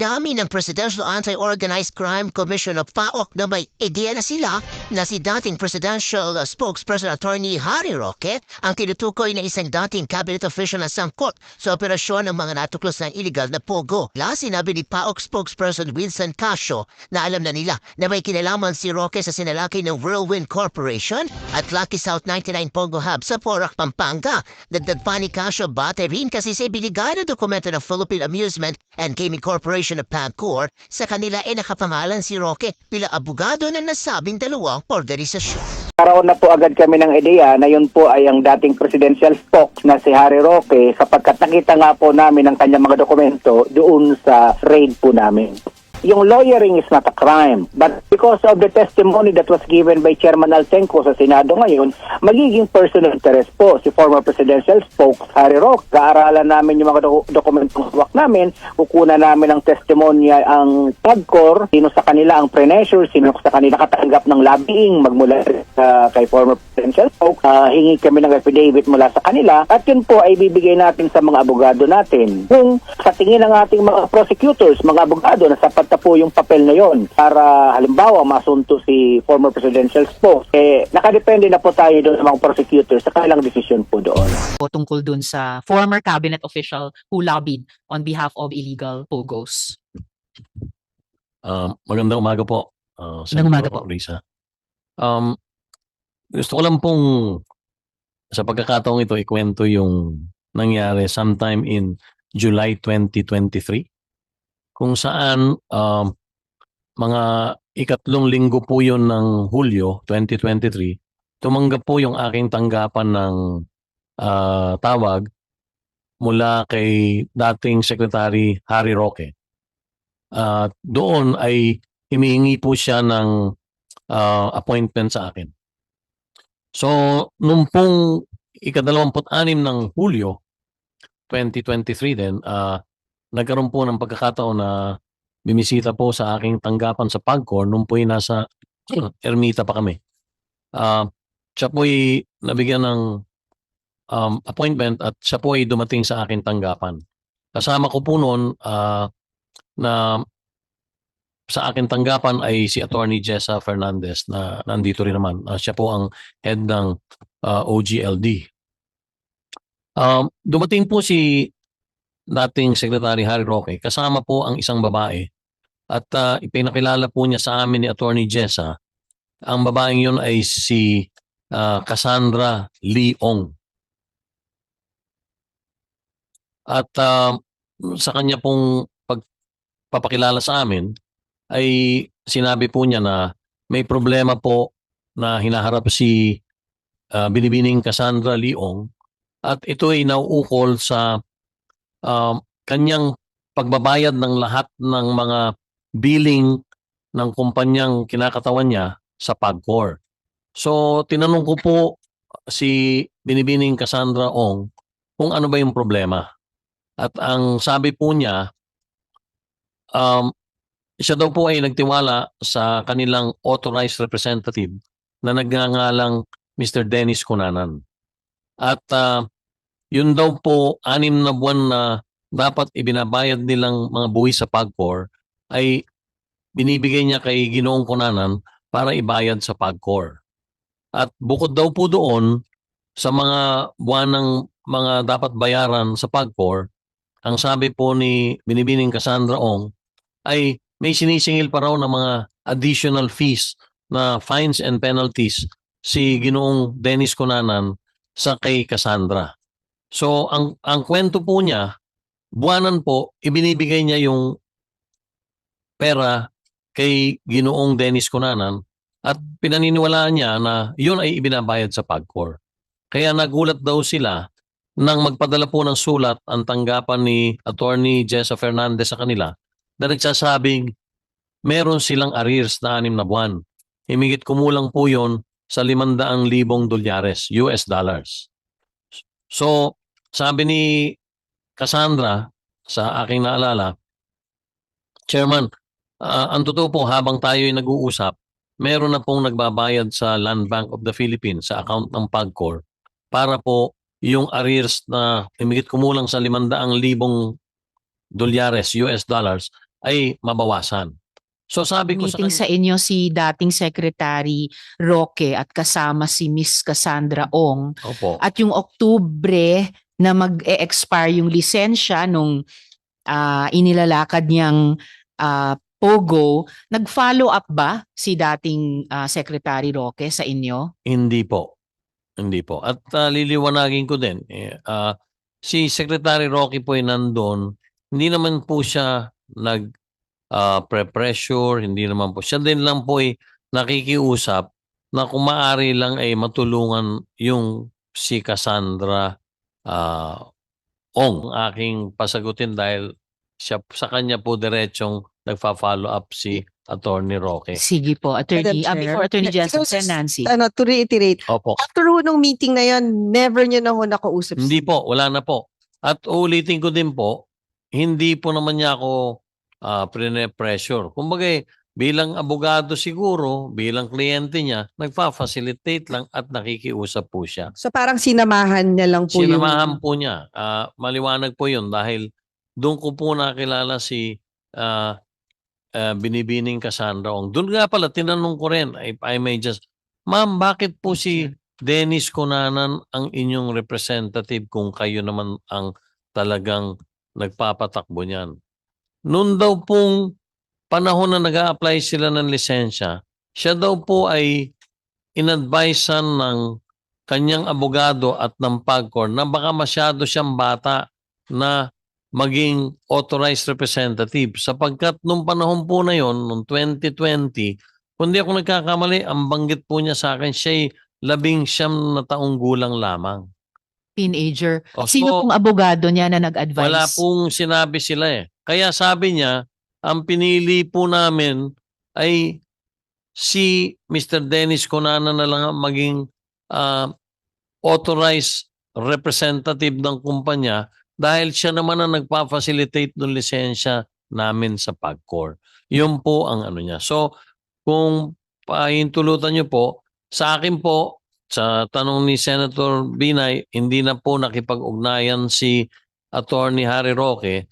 Dami ng Presidential Anti-Organized Crime Commission of PAOK na may ideya na sila na si dating Presidential Spokesperson Attorney Harry Roque ang tinutukoy na isang dating cabinet official na sangkot sa operasyon ng mga natuklos ng illegal na pogo. Sinabi ni PAOK Spokesperson Wilson Casio na alam na nila na may kinalaman si Roque sa sinalakay ng Whirlwind Corporation at Lucky South 99 Pogo Hub sa Porac, Pampanga. Dagdag pa ni Casio bate rin kasi sa ibinigay na dokumento ng Philippine Amusement and Gaming Corporation of PAGCOR, sa kanila ay nakapangalan si Roque bilang abogado ng nasabing dalawang organisasyon. Nagkaroon na po agad kami ng ideya na yun po ay ang dating presidential spokes na si Harry Roque sapagkat nakita nga po namin ang kanyang mga dokumento doon sa raid po namin. Yung lawyering is not a crime, but because of the testimony that was given by Chairman Altenco sa Senado ngayon, magiging personal interest po si former presidential spokes Harry Roque. Kaaralan namin yung mga dokumentong hawak namin, kukunan namin ang testimonya ang PAGCOR, sino sa kanila ang pre-measure, sino sa kanila katanggap ng lobbying magmula kay former presidential spokes, hingi kami ng affidavit mula sa kanila, at yun po ay bibigay natin sa mga abogado natin. Kung sa tingin ng ating mga prosecutors, mga abogado na sapat na po yung papel na yon para halimbawa masunto si former presidential spokes, nakadepende na po tayo doon sa mga prosecutors sa kanilang desisyon po doon. Tungkol dun sa former cabinet official who lobbied on behalf of illegal POGOs. Magandang umaga po. Magandang umaga po. Risa. Gusto ko lang pong sa pagkakataong ito ikwento yung nangyari sometime in July 2023 kung saan mga ikatlong linggo po yun ng Hulyo 2023, tumanggap po yung aking tanggapan ng tawag mula kay dating Secretary Harry Roque. Doon ay humihingi po siya ng appointment sa akin. So, nung pong ika-26 ng Hulyo 2023 din, nagkaroon po ng pagkakataon na bimisita po sa aking tanggapan sa PAGCOR nung po'y nasa Ermita pa kami. Siya po'y nabigyan ng appointment at siya po'y dumating sa aking tanggapan. Kasama ko po noon na sa aking tanggapan ay si Attorney Jessa Fernandez na nandito rin naman. Siya po ang head ng OGLD. Dumating po si dating Secretary Harry Roque, kasama po ang isang babae at ipinakilala po niya sa amin ni Attorney Jessa. Ang babaeng yun ay si Cassandra Leong. At sa kanya pong pagpapakilala sa amin ay sinabi po niya na may problema po na hinaharap si Binibining Cassandra Leong at ito ay nauukol sa kanyang pagbabayad ng lahat ng mga billing ng kumpanyang kinakatawan niya sa PAGCOR. So, tinanong ko po si Binibining Cassandra Ong kung ano ba yung problema. At ang sabi po niya, siya daw po ay nagtiwala sa kanilang authorized representative na nagngangalang Mr. Dennis Cunanan. At yun daw po, 6 na buwan na dapat ibinabayad nilang mga buwis sa PAGCOR ay binibigay niya kay Ginoong Cunanan para ibayad sa PAGCOR. At bukod daw po doon, sa mga buwan ng mga dapat bayaran sa PAGCOR, ang sabi po ni Binibining Cassandra Ong ay may sinisingil pa raw ng mga additional fees na fines and penalties si Ginoong Dennis Cunanan sa kay Cassandra. So, ang kwento po niya, buwanan po, ibinibigay niya yung pera kay Ginoong Dennis Cunanan at pinaniniwalaan niya na yun ay ibinabayad sa PAGCOR. Kaya nagulat daw sila nang magpadala po ng sulat ang tanggapan ni Attorney Jessa Fernandez sa kanila na nagsasabing meron silang arrears na 6 na buwan. Himigit kumulang po yun sa $500,000 US dollars. So, sabi ni Cassandra, sa aking naalala, Chairman, ang totoo po habang tayo ay nag-uusap, meron na pong nagbabayad sa Land Bank of the Philippines sa account ng PAGCOR para po yung arrears na himigit kumulang sa $500,000 US dollars ay mabawasan. So sabi ko Meeting sa inyo si dating Secretary Roque at kasama si Miss Cassandra Ong. Opo. At yung Oktubre na mag-e-expire yung lisensya nung inilalakad niyang Pogo, nag-follow up ba si dating Secretary Roque sa inyo? Hindi po. Hindi po. At liliwanagin ko din, si Secretary Roque po ay nandun, hindi naman po siya pre-pressure, hindi naman po. Siya din lang po ay nakikiusap na kung maaari lang ay matulungan yung si Cassandra Ong aking pasagutin dahil siya sa kanya po diretsong nagfa-follow up si Attorney Roque. Sige po, Attorney. Madam Chair. Before Attorney Jessup, So, Nancy. To reiterate, Opo. after ho nung meeting na yan, never nyo na ho nakausap Hindi po, wala na po. At ulitin ko din po, hindi po naman niya ako pressure. Kumbaga, bilang abogado siguro, bilang kliyente niya, nagfa-facilitate lang at nakikiusap po siya. So parang sinamahan niya lang po Sinamahan po niya. Maliwanag po yun dahil doon ko po nakilala si Binibining Cassandra Ong. Doon nga pala, tinanong ko rin, if I may just, Ma'am, bakit po si Dennis Cunanan ang inyong representative kung kayo naman ang talagang nagpapatakbo niyan? Noon daw pong panahon na nag-a-apply sila ng lisensya, siya daw po ay inadvisean ng kanyang abogado at ng PAGCOR na baka masyado siyang bata na maging authorized representative sapagkat nung panahon po na yon, noong 2020, kung di ako nagkakamali, ang banggit po niya sa akin, siya'y 19 na taong gulang lamang. Teenager. O, Sino so, pong abogado niya na nag-advise? wala pong sinabi sila eh. Kaya sabi niya, ang pinili po namin ay si Mr. Dennis Cunanan na lang ang maging authorized representative ng kumpanya dahil siya naman ang nagpa-facilitate ng lisensya namin sa PAGCOR. Yun po ang ano niya. So, kung pahintulutan niyo po, sa akin po, sa tanong ni Senator Binay, hindi na po nakipag-ugnayan si Attorney Harry Roque.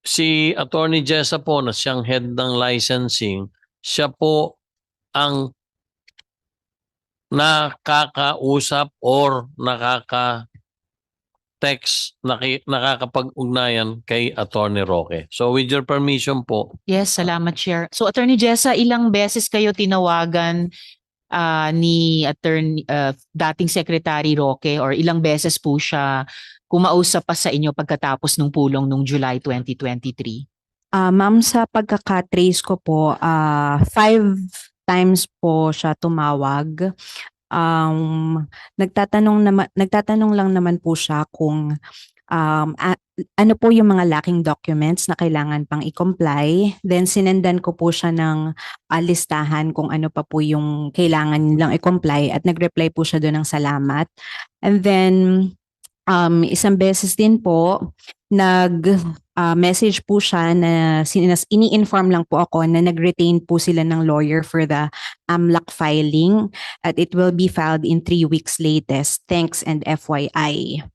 Si Attorney Jessa po na siyang head ng licensing, siya po ang nakakausap or nakaka-text, nakakapag-ugnayan kay Attorney Roque. So with your permission po. Yes, salamat, Chair. So Attorney Jessa, ilang beses kayo tinawagan ni dating Secretary Roque or ilang beses po siya kumausap pa sa inyo pagkatapos ng pulong nung July 2023? Ma'am, sa pagkakatrace ko po, 5 times po siya tumawag. Nagtatanong lang naman po siya kung ano po yung mga lacking documents na kailangan pang i-comply. Then sinendan ko po siya ng listahan kung ano pa po yung kailangan nilang i-comply at nag-reply po siya doon ng salamat. And then isang beses din po message po siya na ini-inform lang po ako na nag-retain po sila ng lawyer for the AMLAC filing at it will be filed in 3 weeks latest. Thanks and FYI.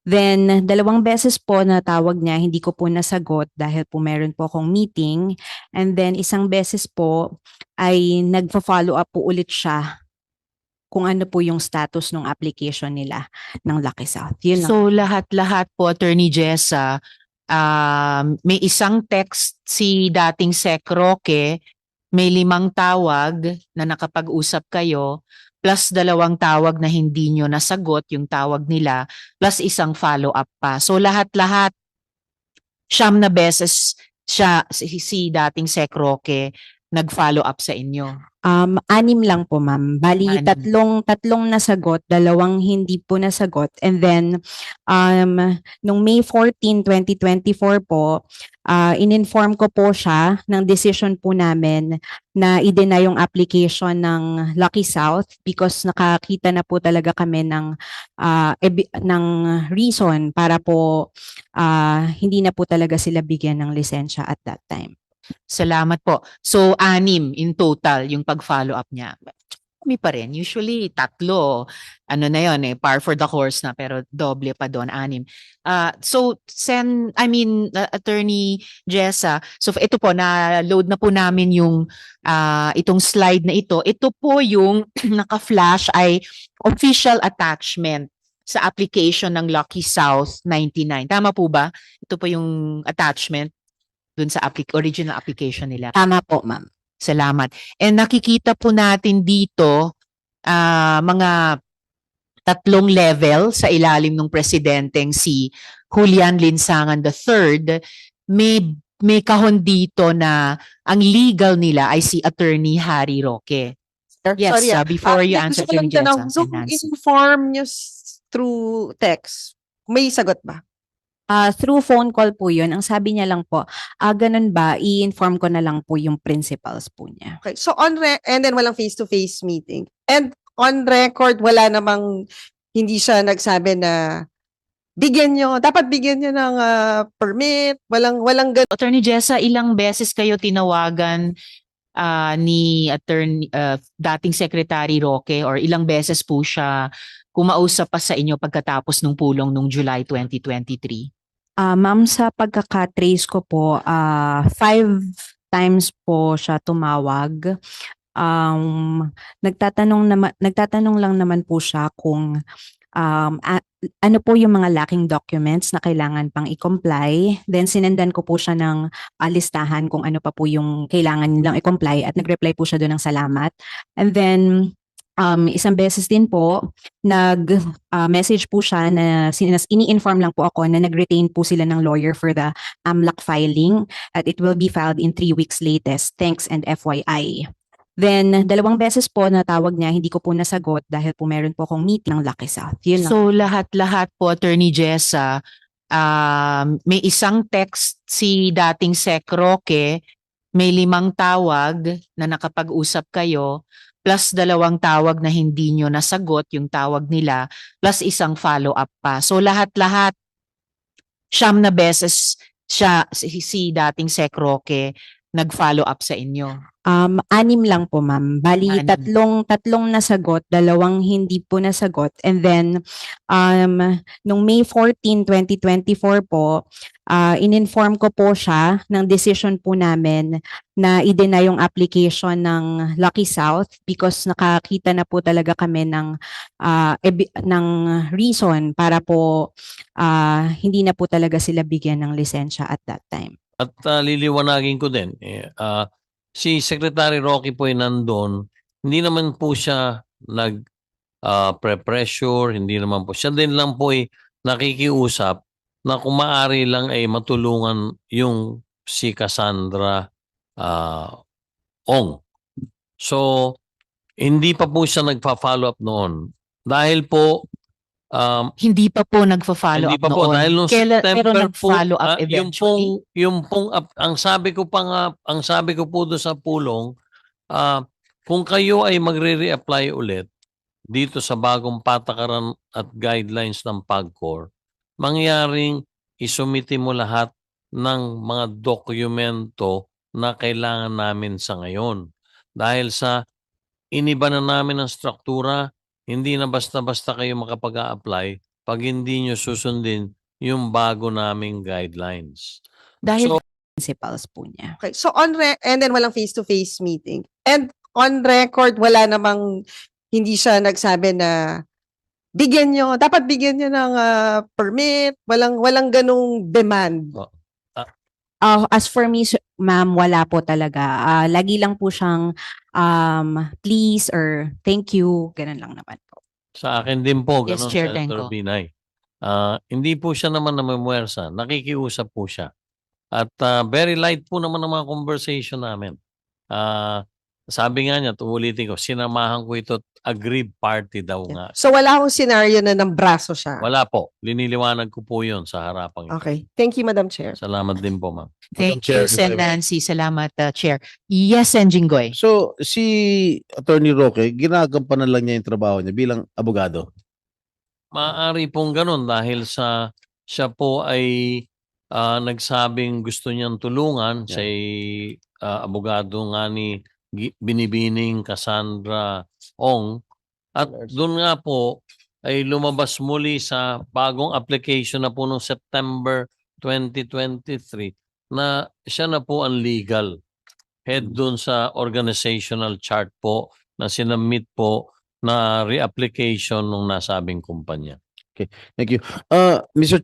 Then, 2 beses po na tawag niya, hindi ko po nasagot dahil po meron po akong meeting. And then, 1 beses po ay nagpa-follow up po ulit siya kung ano po yung status ng application nila ng Lucky South. Yun lang. So lahat-lahat po, Attorney Jessa, may isang text si dating Sec Roque, may 5 tawag na nakapag-usap kayo, plus 2 tawag na hindi nyo nasagot yung tawag nila, plus 1 follow-up pa. So lahat-lahat, 9 na beses siya, si dating Sec Roque nag-follow up sa inyo. 6 lang po, ma'am. Bali, 6. tatlong nasagot, 2 hindi po nasagot. And then, nung May 14, 2024 po, in-inform ko po siya ng decision po namin na i-deny yung application ng Lucky South because nakakita na po talaga kami ng reason para po hindi na po talaga sila bigyan ng lisensya at that time. Salamat po. So 6 in total yung pag-follow up niya. Kami pa rin. Usually, tatlo. Ano na yon par for the course na, pero doble pa doon, 6. Attorney Jessa, so ito po, na-load na po namin yung itong slide na ito. Ito po yung naka-flash ay official attachment sa application ng Lucky South 99. Tama po ba? Ito po yung attachment dun sa original application nila. Tama po, ma'am. Salamat. And nakikita po natin dito mga 3 level sa ilalim ng presidenteng si Julian Linsangan III. May kahon dito na ang legal nila ay si Attorney Harry Roque. Yes, Sorry, before you answer, gusto ko lang Attorney tanong, Jessa, nung Nancy. inform nyo through text, may sagot ba? Through phone call po yun. Ang sabi niya lang po, ganun ba, i-inform ko na lang po yung principals po niya. Okay, so and then walang face-to-face meeting. And on record, wala namang hindi siya nagsabi na dapat bigyan nyo ng permit, walang ganun. Attorney Jessa, ilang beses kayo tinawagan ni dating Secretary Roque, or ilang beses po siya kumausap pa sa inyo pagkatapos ng pulong nung July 2023? Ma'am, sa pagkakatrace ko po, 5 times po siya tumawag. Nagtatanong lang naman po siya kung ano po yung mga lacking documents na kailangan pang i-comply. Then sinendan ko po siya ng listahan kung ano pa po yung kailangan nilang i-comply, at nag-reply po siya doon ng salamat. And then isang beses din po, nag-message po siya na ini-inform lang po ako na nag-retain po sila ng lawyer for the AMLAC filing, at it will be filed in 3 weeks latest. Thanks and FYI. Then, 2 beses po na tawag niya, hindi ko po nasagot dahil po meron po akong meeting ng Lucky South. Yun lang. So lahat-lahat po, Attorney Jessa, may isang text si dating Sec Roque, may 5 tawag na nakapag-usap kayo, plus 2 tawag na hindi nyo nasagot yung tawag nila, plus isang follow-up pa. So lahat-lahat, 9 beses si dating Sec Roque nag-follow up sa inyo. 6 lang po, ma'am. Bali, 6. tatlong nasagot, 2 hindi po nasagot. And then, nung May 14, 2024 po, in-inform ko po siya ng decision po namin na i-deny yung application ng Lucky South because nakakita na po talaga kami ng reason para po hindi na po talaga sila bigyan ng lisensya at that time. At liliwanagin ko din, si Secretary Roque po ay nandun, hindi naman po siya pre-pressure, hindi naman po. Siya din lang po ay nakikiusap na kung maaari lang ay matulungan yung si Cassandra Ong. So, hindi pa po siya nagpa-follow up noon. Dahil po, Hindi pa po nagfa-follow hindi up pa po noon. dahil nung Pero September po, nag-follow up eventually. ang sabi ko po doon sa pulong, kung kayo ay magre-reapply ulit dito sa bagong patakaran at guidelines ng PAGCOR, mangyaring isumite mo lahat ng mga dokumento na kailangan namin sa ngayon. Dahil sa iniba na namin ang struktura, hindi na basta-basta kayo makapag-a-apply pag hindi nyo susundin yung bago naming guidelines. Dahil Principals po niya. Okay, so and then walang face-to-face meeting. And on record, wala namang hindi siya nagsabi na dapat bigyan nyo ng permit, walang ganung demand. As for me, ma'am, wala po talaga. Lagi lang po siyang please or thank you, ganun lang naman po. Sa akin din po, Yes, ganun, Chair Senator Tenco. Binay. Hindi po siya naman namumuwersa. Nakikiusap po siya. At very light po naman ang mga conversation namin. Sabi nga niya, uulitin ko, sinamahan ko ito, aggrieved party daw nga. So wala akong scenario na ng braso siya. Wala po. Liniliwanag ko po yun sa harapang ito. Okay. Thank you, Madam Chair. Salamat din po, ma'am. Thank Chair, you, Sen. Nancy. Salamat, Chair. Yes, Sen. Jinggoy. So, si Attorney Roque, ginagampanan lang niya yung trabaho niya bilang abogado. Maaari pong ganun dahil siya po ay nagsabing gusto niyang tulungan. Yeah. Siya ay abogado nga ni Binibining Cassandra Ong. At doon nga po ay lumabas muli sa bagong application na po noong September 2023 na siya na po ang legal head doon sa organizational chart po na sinamit po na reapplication ng nasabing kumpanya. Thank you. Mr.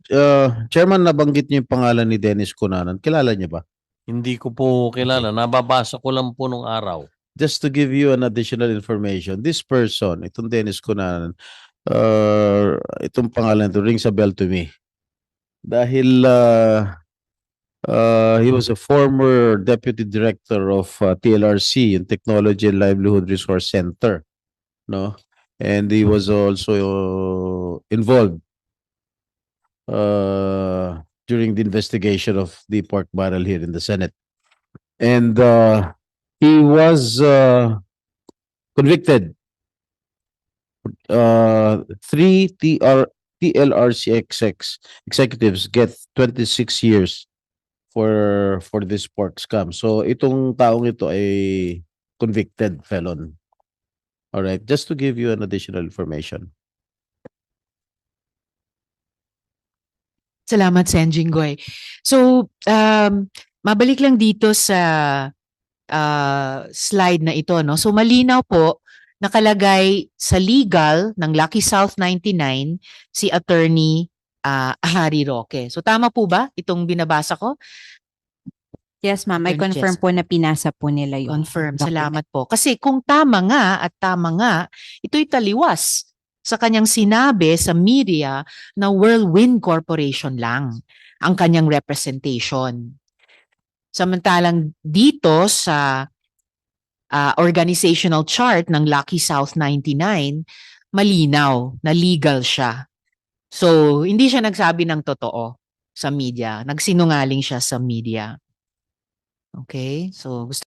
Chairman, nabanggit niyo yung pangalan ni Dennis Cunanan. Kilala niyo ba? Hindi ko po kilala. Nababasa ko lang po nung araw. Just to give you an additional information, this person, itong Dennis Cunanan, itong pangalan to rings a bell to me. Dahil he was a former deputy director of TLRC, yung Technology and Livelihood Resource Center, no? And he was also involved during the investigation of the pork barrel here in the Senate. And he was convicted. 3 TLRC executives get 26 years for this pork scam. So itong taong ito ay convicted felon. All right, just to give you an additional information. Salamat, Sen. Jinggoy. So, mabalik lang dito sa slide na ito, no? So, malinaw po, nakalagay sa legal ng Lucky South 99 si Attorney Harry Roque. So, tama po ba itong binabasa ko? Yes, ma'am. I Attorney confirm Jess. po na pinasa po nila yung Confirm. document. Salamat po. Kasi kung tama nga, ito'y taliwas sa kanyang sinabi sa media na Whirlwind Corporation lang ang kanyang representation. Samantalang dito sa organizational chart ng Lucky South 99, malinaw na legal siya. So, hindi siya nagsabi ng totoo sa media. Nagsinungaling siya sa media. Okay? So, gusto